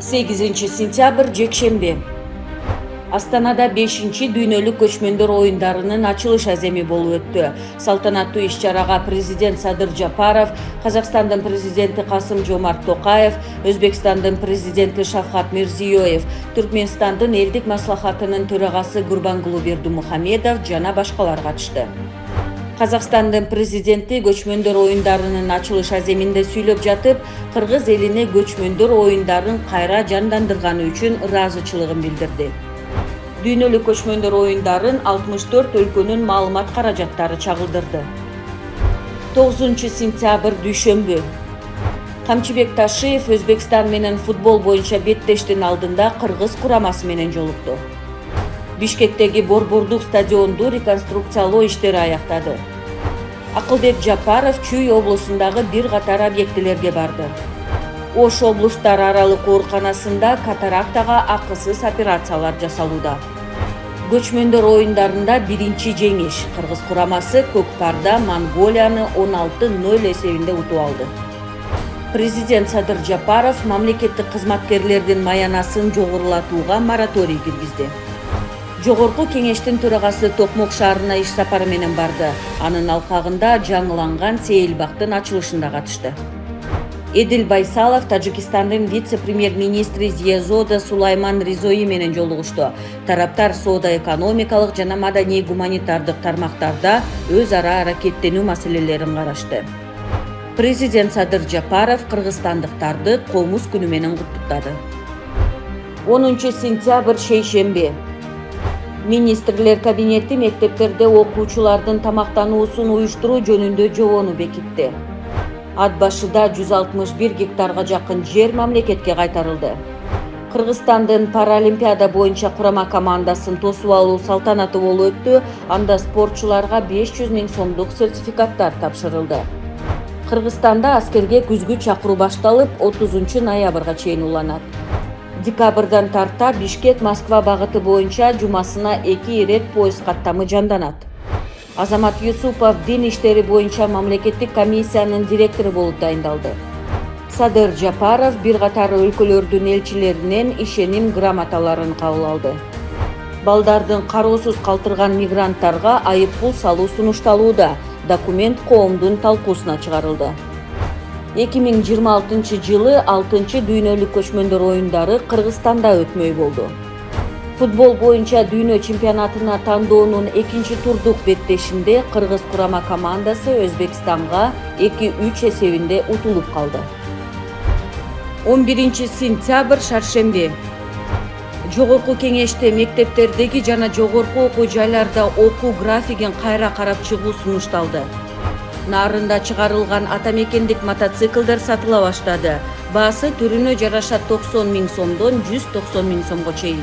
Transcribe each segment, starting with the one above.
8-сентябрь жекшемби. Астанада 5-дүйнөлүк көчмөндөр оюндарынын ачылыш аземи болуп өттү. Салтанаттуу иш-чарага президент Садыр Жапаров, Казакстандын президенти Касым-Жомарт Токаев, Өзбекстандын президенти Шавкат Мирзиёев, Түркменстандын элдик маслахатынын төрагасы Гурбангулы Бердимухамедов жана башкалар катышты. Казакстандын президенти көчмөндөр оюндарынын ачылыш аземинде сүйлөп жатып, кыргыз элине көчмөндөр оюндарын кайра жандандырганы үчүн ыраазычылыгын билдирди. Дүйнөлүк көчмөндөр оюндарын 64 өлкөнүн маалымат каражаттары чагылдырды. 9-сентябрь дүйшөмбү. Камчыбек Ташиев Өзбекстан менен футбол боюнча беттештин алдында кыргыз курамасы менен жолукту. Бишкектеги борбордук стадионду реконструкциялоо иштери аяктады. Акылбек Жапаров Чүй облусундагы бир катар объектилерге барды. Ош облустары аралык ооруканасында катарактага акысыз операциялар жасалууда. Көчмөндөр оюндарында биринчи жеңиш. Кыргыз курамасы Көкпарда Монголияны 16-0 эсебинде утуп алды. Президент Садыр Жапаров мамлекеттик кызматкерлердин маянасын жогорулатууга мораторий киргизди. Жогорку кеңештин төрагасы Токмок шаарына иш сапары менен барды. Анын алкагында жаңыланган сейилбактын ачылышында катышты. Эдил Байсалов Тажикстандын вице-премьер-министри Зиязода Сулайман Ризои менен жолугушту. Тараптар соода-экономикалык жана маданий-гуманитардык тармактарда өз ара аракеттенүү маселелерин карашты. Президент Садыр Жапаров кыргызстандыктарды Комуз күнү менен куттуктады. 10-сентябрь шейшемби. Министрлер кабинети мектептерде окуучулардын тамактануусун уюштуруу жөнүндө жобону бекитти. Ат башыда 161 гектарга жакын жер мамлекетке кайтарылды. Кыргызстандын паралимпиада боюнча курама командасын тосуп алуу салтанаты болуп өттү. Анда спортчуларга 500 000 сомдук сертификаттар тапшырылды. Кыргызстанда аскерге күзгү чакыруу башталып, 30 ноябрга чейин уланат. Декабрдан тарта Бишкек-Москва багыты боюнча жумасына 2 ирет поезд каттамы жанданат. Азамат Юсупов дин иштери боюнча мамлекеттик комиссиянын директору болуп дайындалды. Садыр Жапаров бир катар өлкөлөрдүн элчилеринен ишеним грамоталарын кабыл алды. Балдардын кароосуз калтырган мигранттарга айыппул салуу сунушталууда. Документ коомдун талкуусуна чыгарылды. 2026 жылы 6-дүйнөлүк көчмөндөр оюндары Кыргызстанда өтмөй болду. Футбол боюнча дүйнө чемпионатына тандоонун 2-турдук беттешинде кыргыз курама командасы Өзбекстанга 2-3 эсебинде утулуп калды. 11-сентябрь шаршемби. Жогорку кеңеште мектептердеги жана жогорку окуу жайларда окуу графигин кайра карап чыгуу сунушталды. Нарында чыгарылган атамекендик мотоциклдер сатыла баштады. Баасы түрүнө жараша 90 000 сомдон 190 000 сомго чейин.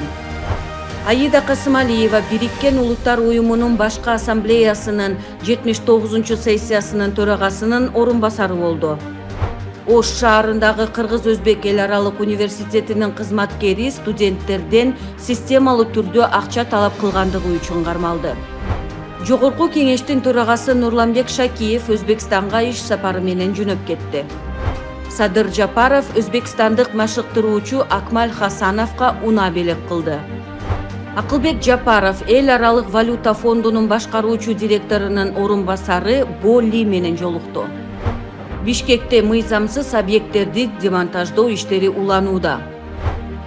Аида Касымалиева Бириккен Улуттар уюмунун башкы ассамблеясынын 79-сессиясынын төрагасынын орун басары болду. Ош шаарындагы Кыргыз-Өзбек эл аралык университетинин кызматкери студенттерден системалуу түрдө акча талап кылгандыгы үчүн кармалды. Жогорку кеңештин төрагасы Нурланбек Шакиев Өзбекстанга иш сапары менен жөнөп кетти. Садыр Жапаров өзбекстандык машыктыруучу Акмал Хасановго унаа белек кылды. Акылбек Жапаров эл аралык валюта фондунун башкаруучу директорунун орун басары Болли менен жолукту. Бишкекте мыйзамсыз объекттерди демонтаждоо иштери уланууда.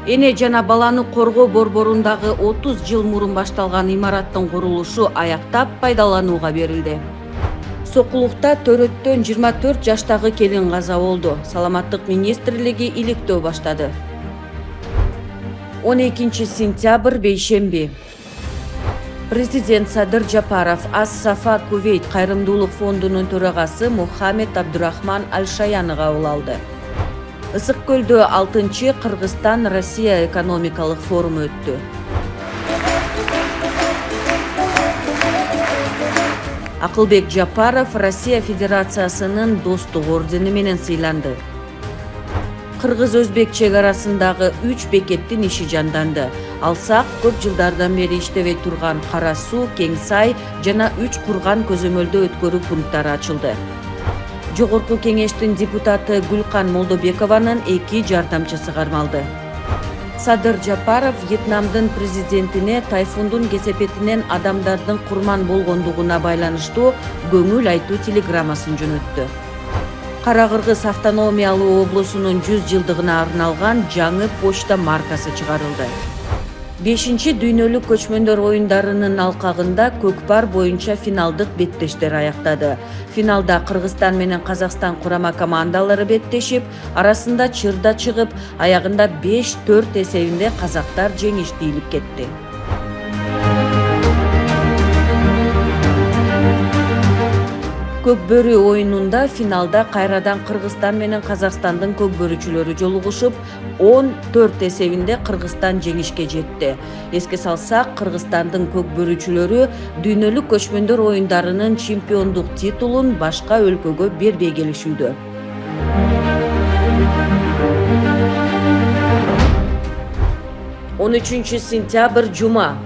Эне жана баланы коргоо борборундагы 30 жыл мурун башталган имараттын курулушу аяктап пайдаланууга берилди. Сокулукта төрөттөн 24 жаштагы келин каза болду. Саламаттык министрлиги иликтөө баштады. 12-сентябрь бейшемби. Президент Садыр Жапаров Ас-Сафа Кувейт кайрымдуулук фондунун төрагасы Мухаммед Абдурахман Аль-Шаяны кабыл алды. Ысык көлдө 6-чы Кыргызстан-Россия экономикалык форуму өттү. Акылбек Жапаров Россия Федерациясынын достук ордени менен сыйланды. Кыргыз-Өзбек чегарасындагы 3 бекеттин иши жанданды. Алсак көп жылдардан бери иштебей турган Кара суу, Кең сай жана 3 курган көзөмөлдө өткөрүү пункттары ачылды. Жогорку кеңештин депутаты Гүлкан Молдобекованын 2 жардамчысы кармалды. Садыр Жапаров Вьетнамдын президентине тайфундун кесепетинен адамдардын курман болгондугуна байланыштуу көңүл айтуу телеграммасын жөнөттү. Кара-Кыргыз автономиялуу облусунун 100 жылдыгына арналган жаңы почта маркасы чыгарылды. 5-дүйнөлүк көчмөндөр оюндарынын алкагында көкпар боюнча финалдык беттештер аяктады. Финалда Кыргызстан менен Казакстан курама командалары беттешип, арасында чырда чыгып, аягында 5-4 эсебинде казактар жеңишти илип кетти. Көкбөрү оюнунда финалда кайрадан Кыргызстан менен Казакстандын көкбөрүчүлөрү жолугушуп, 10-4 эсебинде Кыргызстан жеңишке жетти. Эске салсак, Кыргызстандын көкбөрүчүлөрү дүйнөлүк көчмөндөр оюндарынын чемпиондук титулун башка өлкөгө бербей келишүүдө. 13 сентябрь жума.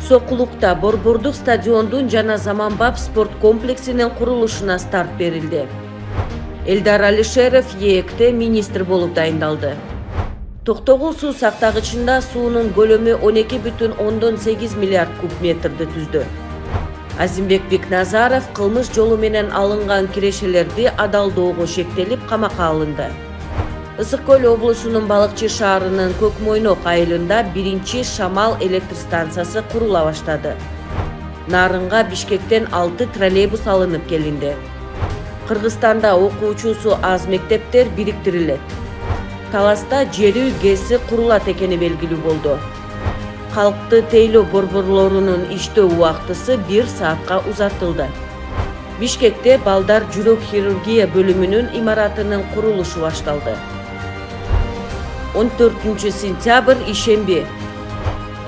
Сокулукта Борбордук стадиондун жана заманбап спорт комплексинин курулушуна старт берилди. Элдар Алишеров ЕЭКте министр болуп дайындалды. Токтогул суу сактагычында суунун көлөмү 12,8 миллиард куб метрди түздү. Азимбек Бекназаров кылмыш жолу менен алынган кирешелерди адалдоого шектелип камакка алынды. Ысык Көл облусунун Балыкчы шаарынын Көкмойнок айылында 1-чи Шамал электр станциясы курула баштады. Нарынга Бишкектен 6 троллейбус алынып келинди. Кыргызстанда окуучусу аз мектептер бириктирилет. Таласта жери ГЭСи курулат экени белгилүү болду. Калкты тейлөө борборлорунун иштөө убактысы 1 саатка узартылды. Бишкекте балдар жүрөк хирургия бөлүмүнүн имаратынын курулушу башталды. 14 сентябрь ишемби.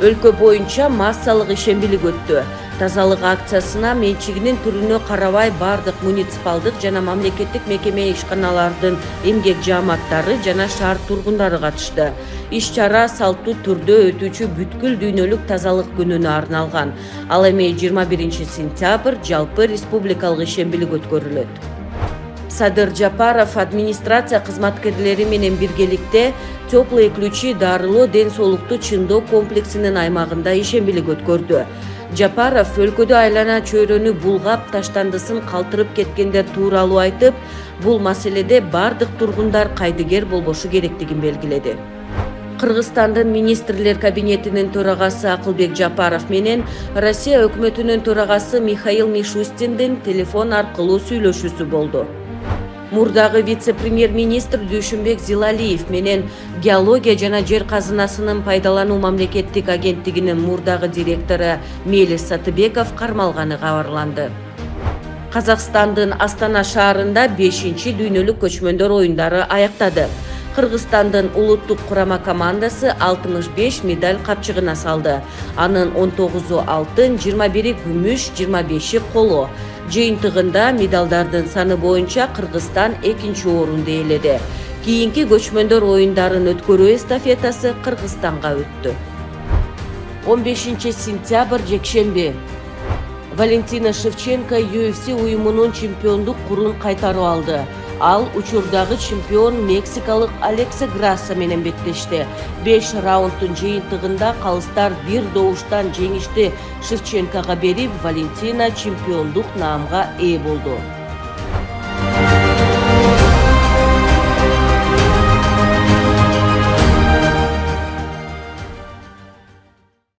Өлкө боюнча массалык ишембилик өттү. Тазалык акциясына менчигинин түрүнө карабай бардык муниципалдык жана мамлекеттик мекеме ишканалардын эмгек жааматтары жана шаар тургундары катышты. Иш-чара салттуу түрдө өтүүчү бүткүл дүйнөлүк тазалык күнүнө арналган. Ал эми 21 сентябрь жалпы республикалык ишембилик өткөрүлөт. Садыр Жапаров администрация кызматкерлери менен биргеликте теплые ключи дарылоо ден соолукту чыңдоо комплексинин аймагында ишембилик өткөрдү. Жапаров өлкөдө айлана чөйрөнү булгап таштандысын калтырып кеткендер тууралуу айтып, бул маселеде бардык тургундар кайдыгер болбошу керектигин белгиледи. Кыргызстандын министрлер кабинетинин төрагасы Акылбек Жапаров менен Россия өкмөтүнүн төрагасы Михаил Мишустиндин телефон аркылуу сүйлөшүүсү болду. Мурдагы вице-премьер-министр Дүйшүнбек Зилалиев менен геология жана жер казынасынын пайдалануу мамлекеттик агенттигинин мурдагы директору Мелис Сатыбеков кармалганы кабарланды. Казакстандын Астана шаарында 5-чи дүйнөлүк көчмөндөр оюндары аяктады. Кыргызстандын улуттук курама командасы 65 медаль капчыгына салды. Анын 19-у алтын, 21-и күмүш, 25-и коло. Жыйынтыгында медалдардын саны боюнча Кыргызстан 2-чи орунду ээледи. Кийинки көчмөндөр оюндарын өткөрүү эстафетасы Кыргызстанга өттү. 15 сентябрь жекшемби. Валентина Шевченко UFC уюмунун чемпиондук курун кайтарып алды. Ал учурдагы чемпион мексикалык Алекса Грасса менен беттешти. 5 раунддун жыйынтыгында калыстар бир добуштан жеңишти Шевченкага берип, Валентина чемпиондук наамга ээ болду.